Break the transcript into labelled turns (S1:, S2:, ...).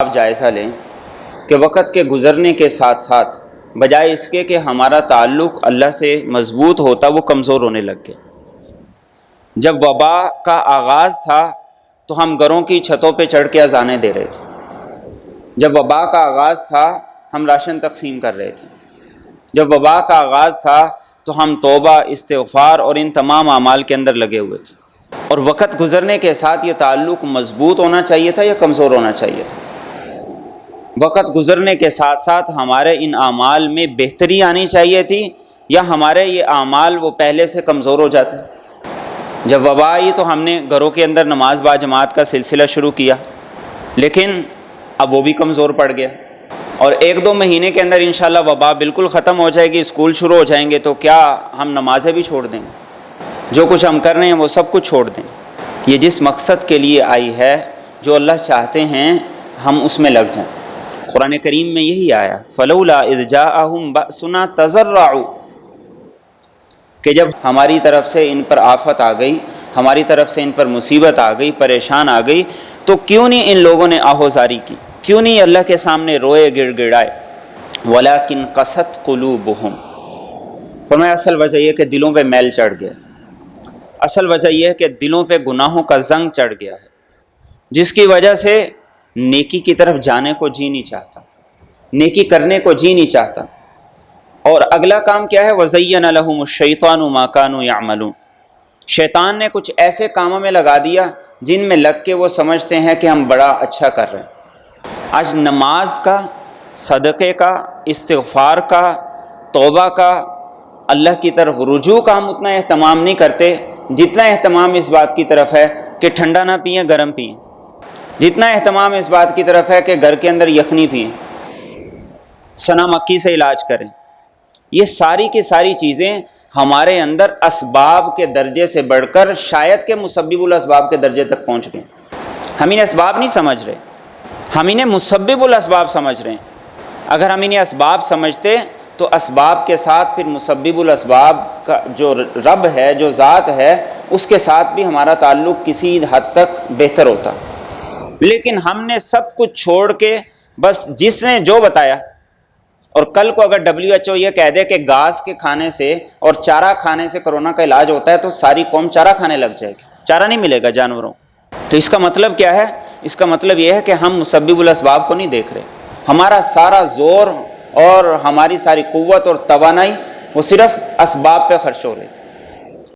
S1: آپ جائزہ لیں کہ وقت کے گزرنے کے ساتھ ساتھ بجائے اس کے کہ ہمارا تعلق اللہ سے مضبوط ہوتا وہ کمزور ہونے لگ گیا۔ جب وبا کا آغاز تھا تو ہم گھروں کی چھتوں پہ چڑھ کے اذانیں دے رہے تھے۔ جب وبا کا آغاز تھا ہم راشن تقسیم کر رہے تھے۔ جب وبا کا آغاز تھا تو ہم توبہ، استغفار اور ان تمام اعمال کے اندر لگے ہوئے تھے۔ اور وقت گزرنے کے ساتھ یہ تعلق مضبوط ہونا چاہیے تھا یا کمزور ہونا چاہیے تھا؟ وقت گزرنے کے ساتھ ساتھ ہمارے ان اعمال میں بہتری آنی چاہیے تھی یا ہمارے یہ اعمال وہ پہلے سے کمزور ہو جاتے؟ جب وبا آئی تو ہم نے گھروں کے اندر نماز با جماعت کا سلسلہ شروع کیا، لیکن اب وہ بھی کمزور پڑ گیا، اور 1-2 مہینے کے اندر انشاءاللہ وبا بالکل ختم ہو جائے گی، اسکول شروع ہو جائیں گے، تو کیا ہم نمازیں بھی چھوڑ دیں گے؟ جو کچھ ہم کر رہے ہیں وہ سب کچھ چھوڑ دیں؟ یہ جس مقصد کے لیے آئی ہے، جو اللہ چاہتے ہیں ہم اس میں لگ جائیں۔ قرآن کریم میں یہی آیا فلولا اذ جاءہم بأسنا تضرعوا، کہ جب ہماری طرف سے ان پر آفت آ گئی، ہماری طرف سے ان پر مصیبت آ گئی، پریشان آ گئی، تو کیوں نہیں ان لوگوں نے آہوزاری کی، کیوں نہیں اللہ کے سامنے روئے گڑ گڑائے؟ ولیکن قست قلوبہم، فرمایا اصل وجہ یہ کہ دلوں پہ میل چڑھ گیا، اصل وجہ یہ ہے کہ دلوں پہ گناہوں کا زنگ چڑھ گیا ہے، جس کی وجہ سے نیکی کی طرف جانے کو جی نہیں چاہتا، نیکی کرنے کو جی نہیں چاہتا۔ اور اگلا کام کیا ہے؟ وَزَيَّنَ لَهُمُ الشَّيْطَانُ مَا كَانُوا يَعْمَلُونَ، شیطان نے کچھ ایسے کاموں میں لگا دیا جن میں لگ کے وہ سمجھتے ہیں کہ ہم بڑا اچھا کر رہے ہیں۔ آج نماز کا، صدقے کا، استغفار کا، توبہ کا، اللہ کی طرف رجوع کا ہم اتنا اہتمام نہیں کرتے جتنا اہتمام اس بات کی طرف ہے کہ ٹھنڈا نہ پئیں گرم پئیں، جتنا اہتمام اس بات کی طرف ہے کہ گھر کے اندر یخنی پئیں، سنا مکی سے علاج کریں۔ یہ ساری کی ساری چیزیں ہمارے اندر اسباب کے درجے سے بڑھ کر شاید کہ مسبب الاسباب کے درجے تک پہنچ گئے۔ ہم انہیں اسباب نہیں سمجھ رہے، ہم انہیں مسبب الاسباب سمجھ رہے ہیں۔ اگر ہم انہیں اسباب سمجھتے تو اسباب کے ساتھ پھر مسبب الاسباب کا جو رب ہے، جو ذات ہے، اس کے ساتھ بھی ہمارا تعلق کسی حد تک بہتر ہوتا۔ لیکن ہم نے سب کچھ چھوڑ کے بس جس نے جو بتایا، اور کل کو اگر WHO یہ کہہ دے کہ گھاس کے کھانے سے اور چارہ کھانے سے کرونا کا علاج ہوتا ہے تو ساری قوم چارہ کھانے لگ جائے گی، چارہ نہیں ملے گا جانوروں۔ تو اس کا مطلب کیا ہے؟ اس کا مطلب یہ ہے کہ ہم مسبب الاسباب کو نہیں دیکھ رہے، ہمارا سارا زور اور ہماری ساری قوت اور توانائی وہ صرف اسباب پہ خرچ ہو رہی۔